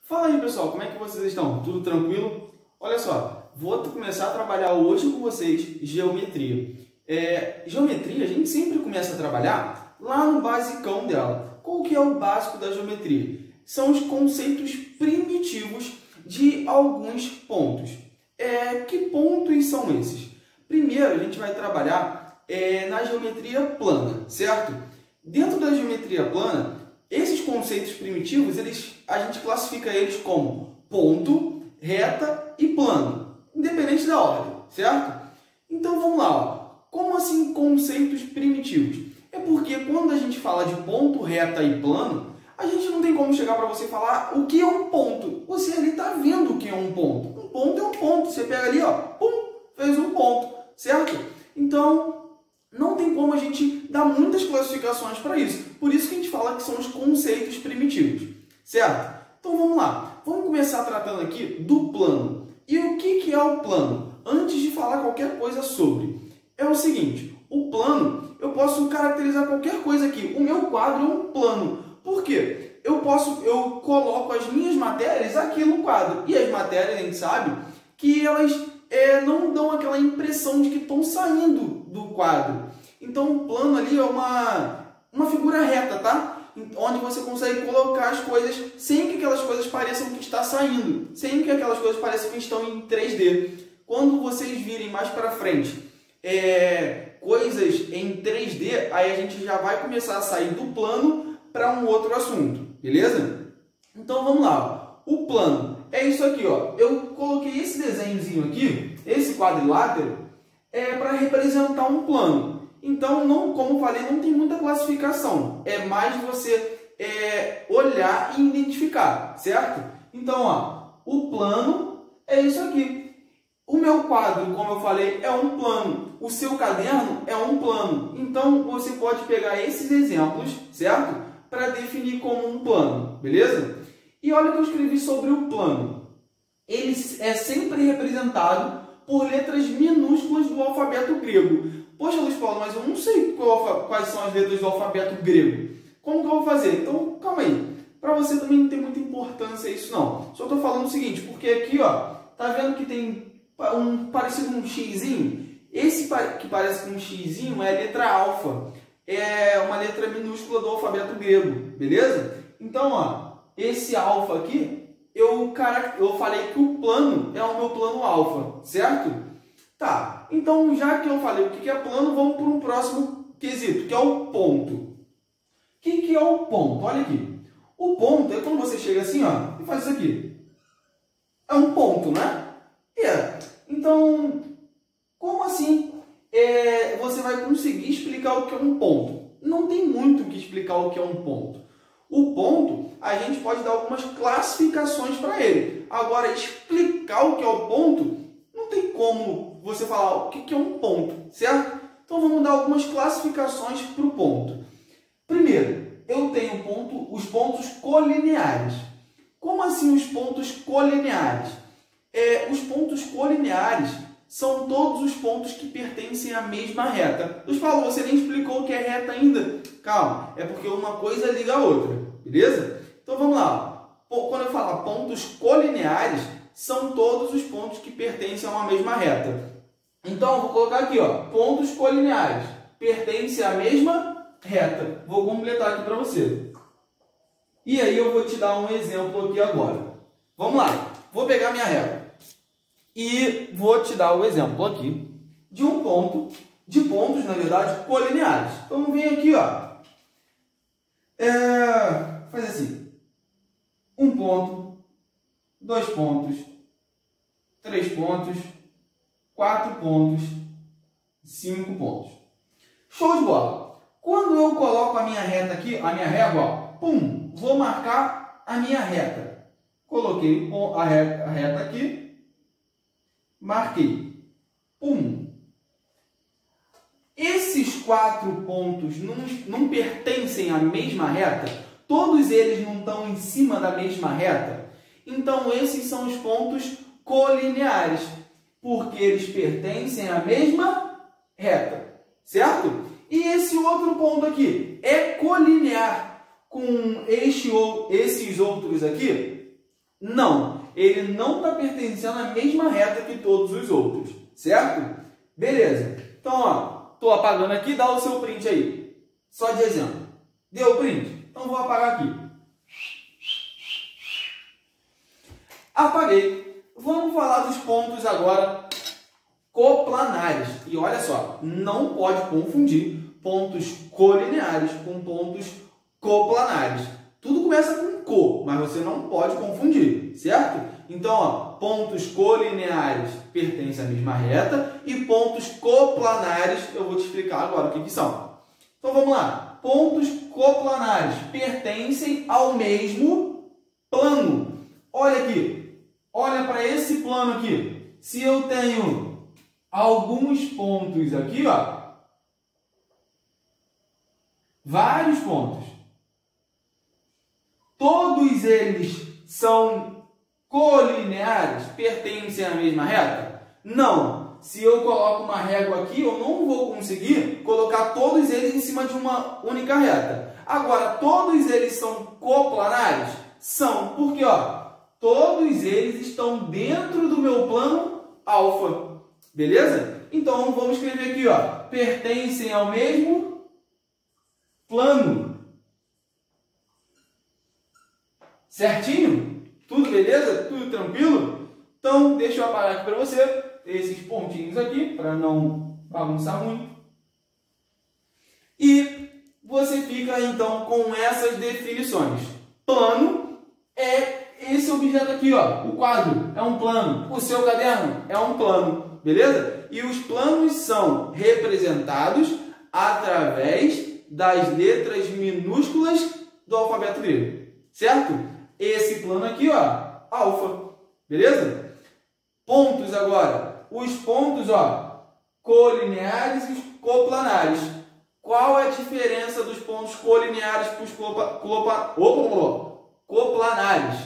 Fala aí, pessoal, como é que vocês estão? Tudo tranquilo? Olha só, vou começar a trabalhar hoje com vocês geometria. Geometria a gente sempre começa a trabalhar lá no basicão dela. Qual que é o básico da geometria? São os conceitos primitivos de alguns pontos. Que pontos são esses? Primeiro, a gente vai trabalhar na geometria plana, certo? Dentro da geometria plana, esses conceitos primitivos, a gente classifica eles como ponto, reta e plano, independente da ordem, certo? Então vamos lá, ó. Como assim conceitos primitivos? É porque quando a gente fala de ponto, reta e plano, a gente não tem como chegar para você e falar o que é um ponto. Você ali está vendo o que é um ponto. Um ponto é um ponto. Você pega ali, ó, pum, fez um ponto, certo? Então, não tem como a gente dar muitas classificações para isso. Por isso que a gente fala que são os conceitos primitivos, certo? Então vamos lá. Vamos começar tratando aqui do plano. E o que é o plano? Antes de falar qualquer coisa sobre. É o seguinte, o plano, eu posso caracterizar qualquer coisa aqui. O meu quadro é um plano. Por quê? Eu coloco as minhas matérias aqui no quadro. E as matérias, a gente sabe que elas não dão aquela impressão de que estão saindo do quadro. Então, o plano ali é uma figura reta, tá? Onde você consegue colocar as coisas sem que aquelas coisas pareçam que está saindo. Sem que aquelas coisas pareçam que estão em 3D. Quando vocês virem mais para frente coisas em 3D, aí a gente já vai começar a sair do plano para um outro assunto, beleza? Então vamos lá, ó. O plano é isso aqui, ó. Eu coloquei esse desenhozinho aqui, esse quadrilátero, para representar um plano. Então, como falei, não tem muita classificação. É mais você olhar e identificar, certo? Então, ó, o plano é isso aqui. O meu quadro, como eu falei, é um plano. O seu caderno é um plano. Então, você pode pegar esses exemplos, certo? Para definir como um plano, beleza? E olha o que eu escrevi sobre o plano. Ele é sempre representado por letras minúsculas do alfabeto grego. Poxa, Luiz Paulo, mas eu não sei quais são as letras do alfabeto grego. Como que eu vou fazer? Então, calma aí. Para você também não tem muita importância isso, não. Só estou falando o seguinte, porque aqui, ó, tá vendo que tem parecido com um xizinho? Esse que parece com um xizinho é a letra alfa. É uma letra minúscula do alfabeto grego, beleza? Então, ó, esse alfa aqui, eu falei que o plano é o meu plano alfa, certo? Tá, então já que eu falei o que é plano, vamos para um próximo quesito, que é o ponto. O que é o ponto? Olha aqui. O ponto é quando você chega assim, ó, e faz isso aqui. É um ponto, né? Então, como assim você vai conseguir explicar o que é um ponto? Não tem muito o que explicar o que é um ponto. O ponto, a gente pode dar algumas classificações para ele. Agora, explicar o que é o ponto, não tem como você falar o que é um ponto, certo? Então, vamos dar algumas classificações para o ponto. Primeiro, eu tenho os pontos colineares. Como assim os pontos colineares? Os pontos colineares são todos os pontos que pertencem à mesma reta. Luiz Paulo, você nem explicou o que é reta ainda. Calma, é porque uma coisa liga a outra, beleza? Então vamos lá. Quando eu falar pontos colineares, são todos os pontos que pertencem a uma mesma reta. Então eu vou colocar aqui, ó, pontos colineares, pertencem à mesma reta. Vou completar aqui para você. E aí eu vou te dar um exemplo aqui agora. Vamos lá, vou pegar minha reta. E vou te dar o exemplo aqui de pontos, na verdade, colineares. Então, vamos vir aqui, ó. Faz assim. 1 ponto, 2 pontos, 3 pontos, 4 pontos, 5 pontos. Show de bola! Quando eu coloco a minha reta aqui, a minha régua, ó, pum, vou marcar a minha reta. Coloquei a reta aqui. Marquei. Esses 4 pontos não pertencem à mesma reta? Todos eles não estão em cima da mesma reta? Então, esses são os pontos colineares, porque eles pertencem à mesma reta, certo? E esse outro ponto aqui é colinear com esses outros aqui? Não, ele não está pertencendo à mesma reta que todos os outros, certo? Beleza. Então, ó, estou apagando aqui, dá o seu print aí. Só de exemplo. Deu o print? Então, vou apagar aqui. Apaguei. Vamos falar dos pontos agora coplanares. E olha só, não pode confundir pontos colineares com pontos coplanares. Tudo começa com co, mas você não pode confundir, certo? Então, ó, pontos colineares pertencem à mesma reta e pontos coplanares, eu vou te explicar agora o que são. Então, vamos lá. Pontos coplanares pertencem ao mesmo plano. Olha aqui, olha para esse plano aqui. Se eu tenho alguns pontos aqui, ó, vários pontos, todos eles são colineares, pertencem à mesma reta? Não. Se eu coloco uma régua aqui, eu não vou conseguir colocar todos eles em cima de uma única reta. Agora, todos eles são coplanares? São, porque ó, todos eles estão dentro do meu plano alfa. Beleza? Então, vamos escrever aqui, ó, pertencem ao mesmo plano. Certinho? Tudo beleza? Tudo tranquilo? Então, deixa eu apagar aqui para você esses pontinhos aqui, para não bagunçar muito. E você fica, então, com essas definições. Plano é esse objeto aqui, ó. O quadro é um plano. O seu caderno é um plano. Beleza? E os planos são representados através das letras minúsculas do alfabeto grego. Certo? Esse plano aqui, ó, alfa. Beleza? Pontos agora. Os pontos, ó, colineares e os coplanares. Qual é a diferença dos pontos colineares para os coplanares?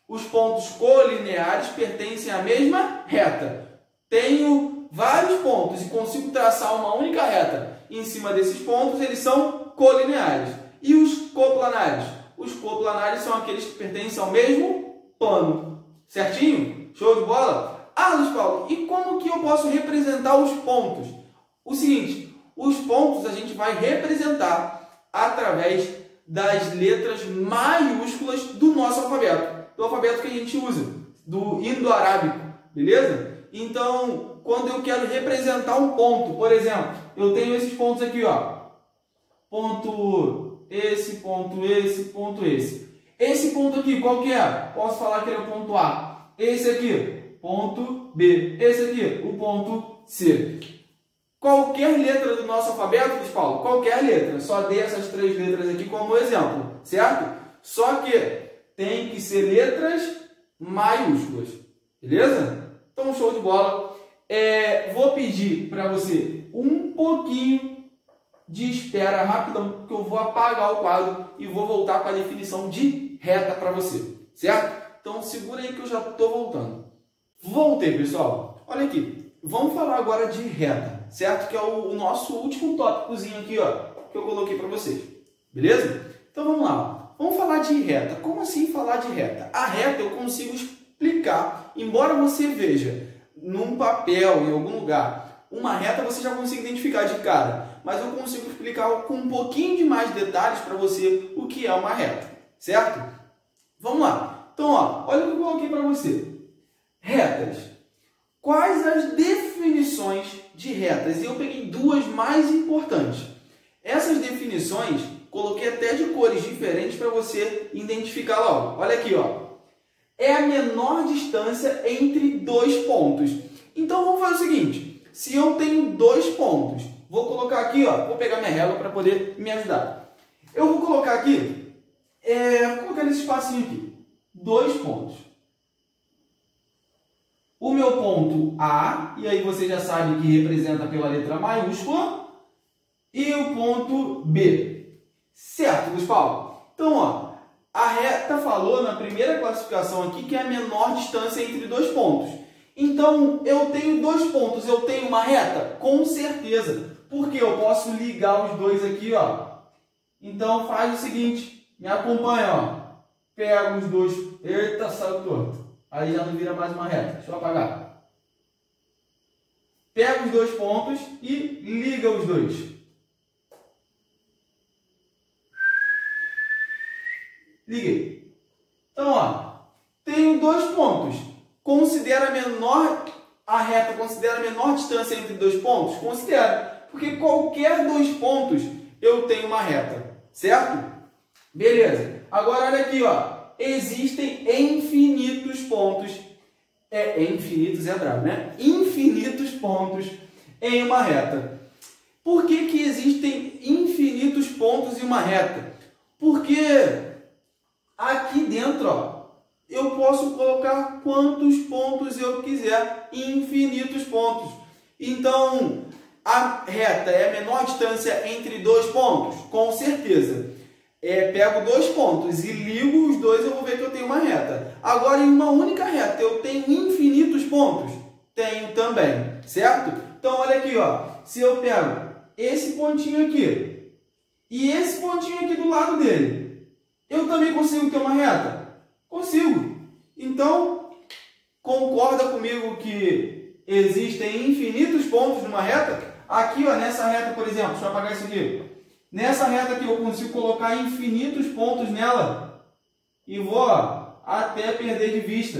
Os pontos colineares pertencem à mesma reta. Tenho vários pontos e consigo traçar uma única reta. Em cima desses pontos, eles são colineares. E os coplanares? Os coplanares são aqueles que pertencem ao mesmo plano. Certinho? Show de bola? Ah, Luiz Paulo, e como que eu posso representar os pontos? O seguinte, os pontos a gente vai representar através das letras maiúsculas do nosso alfabeto. Do alfabeto que a gente usa, do indo-arábico. Beleza? Então, quando eu quero representar um ponto, por exemplo, eu tenho esses pontos aqui, ó. Ponto esse, ponto esse, ponto esse. Esse ponto aqui, qual que é? Posso falar que ele é o ponto A. Esse aqui, ponto B. Esse aqui, o ponto C. Qualquer letra do nosso alfabeto, Luiz Paulo, qualquer letra. Só dei essas três letras aqui como exemplo, certo? Só que tem que ser letras maiúsculas. Beleza? Então, show de bola. Vou pedir para você um pouquinho de espera rapidão, porque eu vou apagar o quadro e vou voltar com a definição de reta para você, certo? Então, segura aí que eu já estou voltando. Voltei, pessoal. Olha aqui. Vamos falar agora de reta, certo? Que é o nosso último tópicozinho aqui, ó, que eu coloquei para vocês. Beleza? Então, vamos lá. Vamos falar de reta. Como assim falar de reta? A reta eu consigo explicar, embora você veja num papel, em algum lugar, uma reta você já consegue identificar de cara, mas eu consigo explicar com um pouquinho de mais detalhes para você o que é uma reta, certo? Vamos lá. Então, ó, olha o que eu coloquei para você. Retas. Quais as definições de retas? E eu peguei duas mais importantes. Essas definições, coloquei até de cores diferentes para você identificar logo. Olha aqui, ó. É a menor distância entre dois pontos. Então, vamos fazer o seguinte. Se eu tenho dois pontos, vou colocar aqui, ó. Vou pegar minha régua para poder me ajudar. Eu vou colocar aqui, vou colocar nesse espacinho aqui. Dois pontos. O meu ponto A, e aí você já sabe que representa pela letra maiúscula, e o ponto B. Certo, Luiz Paulo? Então, ó, a reta falou na primeira classificação aqui que é a menor distância entre dois pontos. Então, eu tenho dois pontos, eu tenho uma reta? Com certeza, porque eu posso ligar os dois aqui, ó. Então, faz o seguinte, me acompanha, ó. pego os dois... Eita, saiu torto. Aí já não vira mais uma reta. Deixa eu apagar. Pega os dois pontos e liga os dois. Liguei. Então, ó, tenho dois pontos. Considera a reta considera a menor distância entre dois pontos? Considera. Porque qualquer dois pontos eu tenho uma reta. Certo? Beleza. Agora, olha aqui, ó. Existem infinitos pontos. Infinitos é brabo, né? Infinitos pontos em uma reta. Por que que existem infinitos pontos em uma reta? Porque aqui dentro, ó, eu posso colocar quantos pontos eu quiser, infinitos pontos. Então, a reta é a menor distância entre dois pontos? Com certeza. Pego dois pontos e ligo os dois, eu vou ver que eu tenho uma reta. Agora, em uma única reta, eu tenho infinitos pontos? Tenho também, certo? Então, olha aqui, ó. Se eu pego esse pontinho aqui e esse pontinho aqui do lado dele, eu também consigo ter uma reta? Consigo. Então, concorda comigo que existem infinitos pontos numa reta? Aqui, ó, nessa reta, por exemplo, deixa eu apagar isso aqui. Nessa reta aqui eu consigo colocar infinitos pontos nela e vou, ó, até perder de vista.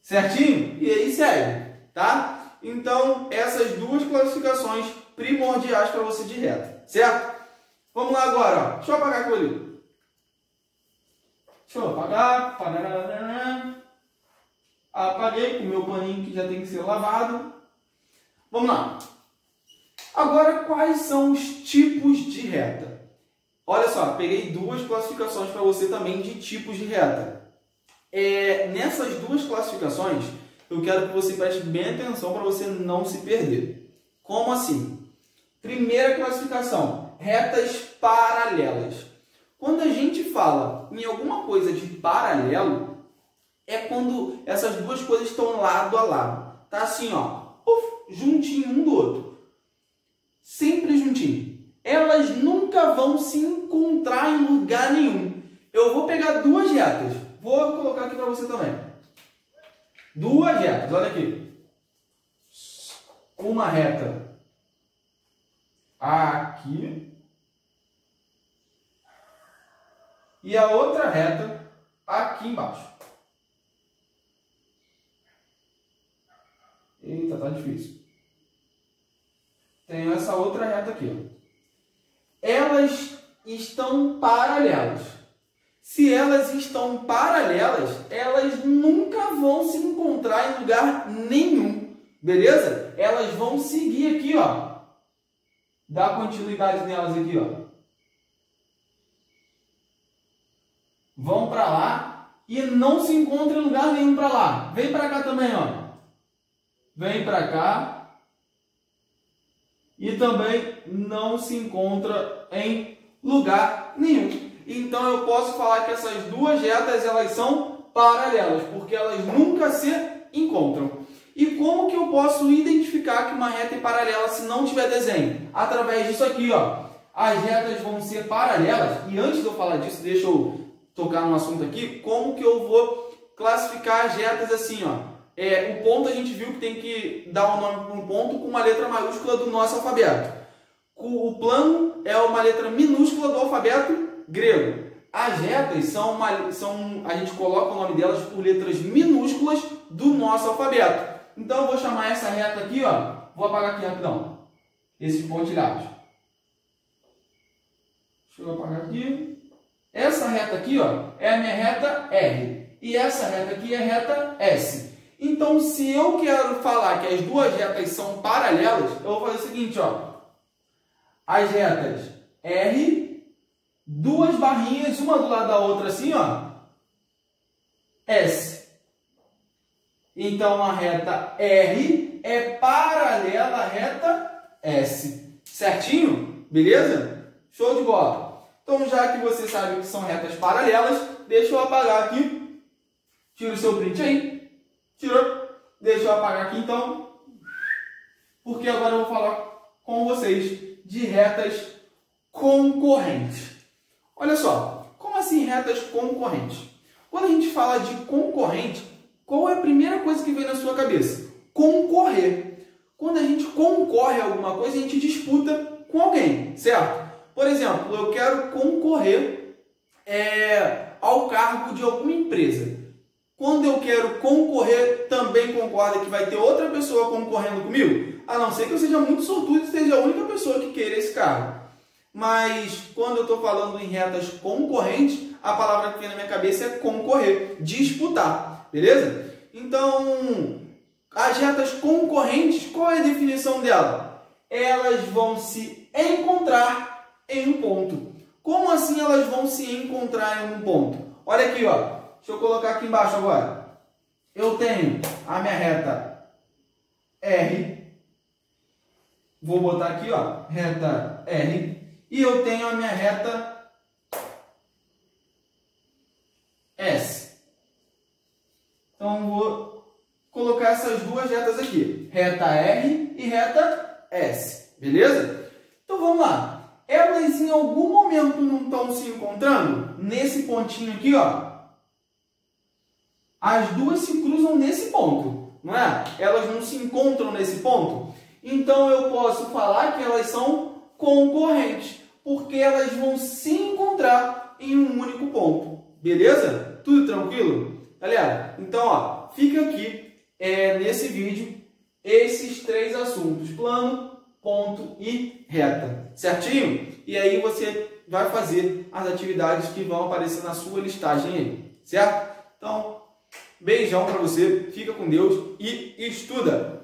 Certinho? E aí segue, tá? Então, essas duas classificações primordiais para você de reta, certo? Vamos lá agora, ó. Deixa eu apagar aquilo ali. Deixa eu apagar. Apaguei com o meu paninho que já tem que ser lavado. Vamos lá. Agora, quais são os tipos de reta? Olha só, peguei duas classificações para você também de tipos de reta. Nessas duas classificações, eu quero que você preste bem atenção para você não se perder. Como assim? Primeira classificação, retas paralelas. Quando a gente fala em alguma coisa de paralelo, é quando essas duas coisas estão lado a lado. Tá assim, ó, juntinho um do outro. Sempre juntinho. Elas nunca vão se encontrar em lugar nenhum. Eu vou pegar duas retas. Vou colocar aqui para você também. Duas retas, olha aqui. Uma reta aqui. E a outra reta aqui embaixo. Eita, tá difícil. Tenho essa outra reta aqui. Elas estão paralelas. Se elas estão paralelas, elas nunca vão se encontrar em lugar nenhum. Beleza? Elas vão seguir aqui, ó. Dá continuidade nelas aqui, ó. Vão para lá e não se encontram em lugar nenhum para lá. Vem para cá também, ó. Vem para cá. E também não se encontra em lugar nenhum. Então eu posso falar que essas duas retas elas são paralelas, porque elas nunca se encontram. E como que eu posso identificar que uma reta é paralela se não tiver desenho? Através disso aqui, ó. As retas vão ser paralelas. E antes de eu falar disso, deixa eu tocar no assunto aqui. Como que eu vou classificar as retas assim, ó? O ponto a gente viu que tem que dar um nome para um ponto com uma letra maiúscula do nosso alfabeto. O plano é uma letra minúscula do alfabeto grego. As retas a gente coloca o nome delas por letras minúsculas do nosso alfabeto. Então eu vou chamar essa reta aqui, ó. Vou apagar aqui rapidão. Esses pontilhados. Deixa eu apagar aqui. Essa reta aqui, ó, é a minha reta R. E essa reta aqui é a reta S. Então, se eu quero falar que as duas retas são paralelas, eu vou fazer o seguinte, ó. As retas R, duas barrinhas, uma do lado da outra assim, ó. S. Então, a reta R é paralela à reta S. Certinho? Beleza? Show de bola. Então, já que você sabe que são retas paralelas, deixa eu apagar aqui. Tira o seu print aí. Tirou? Deixa eu apagar aqui então, porque agora eu vou falar com vocês de retas concorrentes. Olha só, como assim retas concorrentes? Quando a gente fala de concorrente, qual é a primeira coisa que vem na sua cabeça? Concorrer. Quando a gente concorre a alguma coisa, a gente disputa com alguém, certo? Por exemplo, eu quero concorrer ao cargo de alguma empresa. Quando eu quero concorrer, também concorda que vai ter outra pessoa concorrendo comigo? A não ser que eu seja muito sortudo e seja a única pessoa que queira esse cargo. Mas quando eu estou falando em retas concorrentes, a palavra que vem na minha cabeça é concorrer, disputar, beleza? Então, as retas concorrentes, qual é a definição dela? Elas vão se encontrar em um ponto. Como assim elas vão se encontrar em um ponto? Olha aqui, ó. Deixa eu colocar aqui embaixo agora. Eu tenho a minha reta R. Vou botar aqui, ó, reta R. E eu tenho a minha reta S. Então, vou colocar essas duas retas aqui. Reta R e reta S. Beleza? Então, vamos lá. Elas em algum momento não estão se encontrando? Nesse pontinho aqui, ó. As duas se cruzam nesse ponto, não é? Elas não se encontram nesse ponto. Então, eu posso falar que elas são concorrentes, porque elas vão se encontrar em um único ponto. Beleza? Tudo tranquilo? Galera, então, ó, fica aqui nesse vídeo esses três assuntos: plano, ponto e reta. Certinho? E aí você vai fazer as atividades que vão aparecer na sua listagem aí. Certo? Então, beijão para você, fica com Deus e estuda!